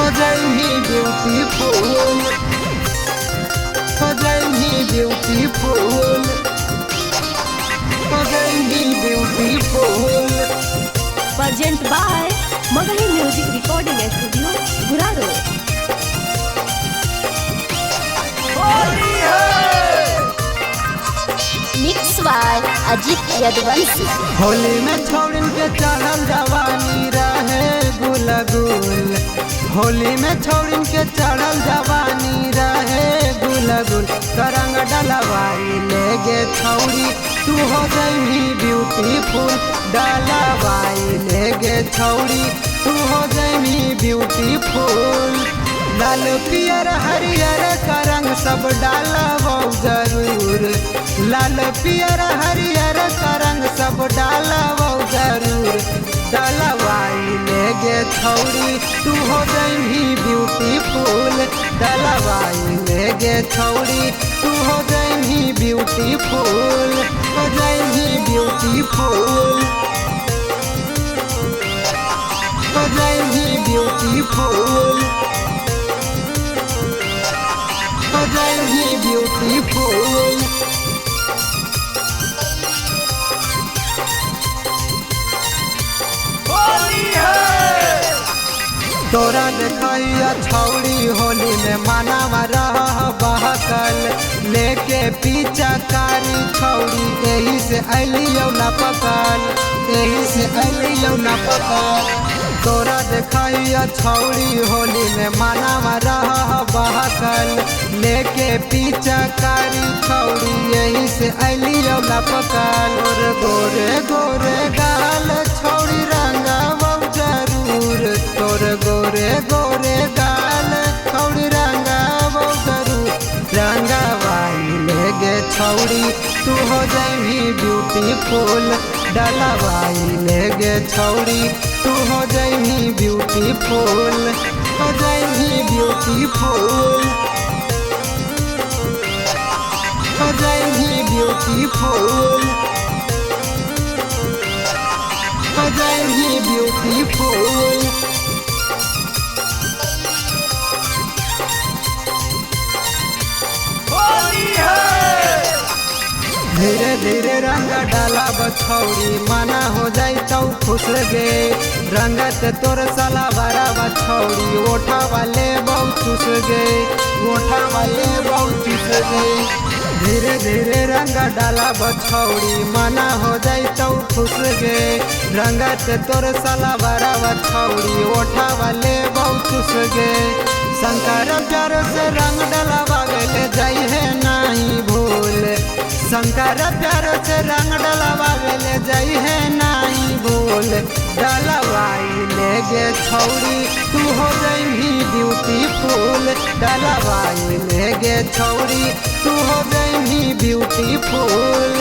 हो जाएगी ब्यूटीफुल, हो जाएगी ब्यूटीफुल, हो जाएगी beautiful. Present by Magahi music recording studio Guraru. Mix by Ajit Yaduvanshi. Holi में छोड़न के चढ़ल जवानी रहे गुलगुल, होली में छोड़न के चढ़ल जवानी रहे गुलगुल। तरंग डलवाई लेगे छौड़ी तू हो जाएगी ब्यूटीफुल, डलवाई लेगे छौड़ी तू हो जाएगी ब्यूटीफुल। लाल पियर हरियर का रंग सब डालबो जरूर, लाल पियर हरियर का रंग सब डालबो जरूर। डलवाई लेगे छौड़ी तू हो जाएगी ब्यूटीफुल, डलवाई लेगे छौड़ी तू हो जाएगी ब्यूटीफुल, हो जाएगी ब्यूटीफुल, हो जाएगी ब्यूटीफुल, हो जाएगी ब्यूटीफुल। तोरा देखैया छौड़ी होली में मनावा रह बहकल, लेके पीछा कारी छौड़ी यही से अलियो न पकल, यही से अलियो न पकल। तोरा देखैया छौड़ी होली में मनावा रह बहकल, लेके पीछा कारी छौड़ी यही से अलियो न पकल। और गोरे गोरे गाल छौड़ी रंगावा जरूर, तोर गोरे गोरे गाल छौड़ी रंगावा जरूर। रंगावाई लेगे छौड़ी तू हो जाएगी ब्यूटीफुल, डलवाई लेगे छौड़ी तू हो जाएगी ब्यूटीफुल, हो जाएगी ब्यूटीफुल, हो जाएगी ब्यूटीफुल, हो जाएगी ब्यूटीफुल। धीरे धीरे रंग डाला बछौड़ी मना हो जाई तो खुश गे। रंगत तोर साला बड़ा बछौड़ी ओठा वाले बहुत चुस गे, ओठा वाले बहुत चुस गे। धीरे धीरे रंग डाला बछौड़ी मना हो जाई तो खुश गे। रंगत तोर साला बड़ा बछौड़ी ओठा वाले बहुत चुस गे। शंकर प्यार से रंग डलवा ले जाई है नहीं भूल, शंकर प्यार से रंग डलवा ले जाई है नहीं भूल। डलवाई लेगे छौड़ी तू हो जाएगी ब्यूटीफुल, डलवाई लेगे छौड़ी तू हो जाएगी ब्यूटीफुल।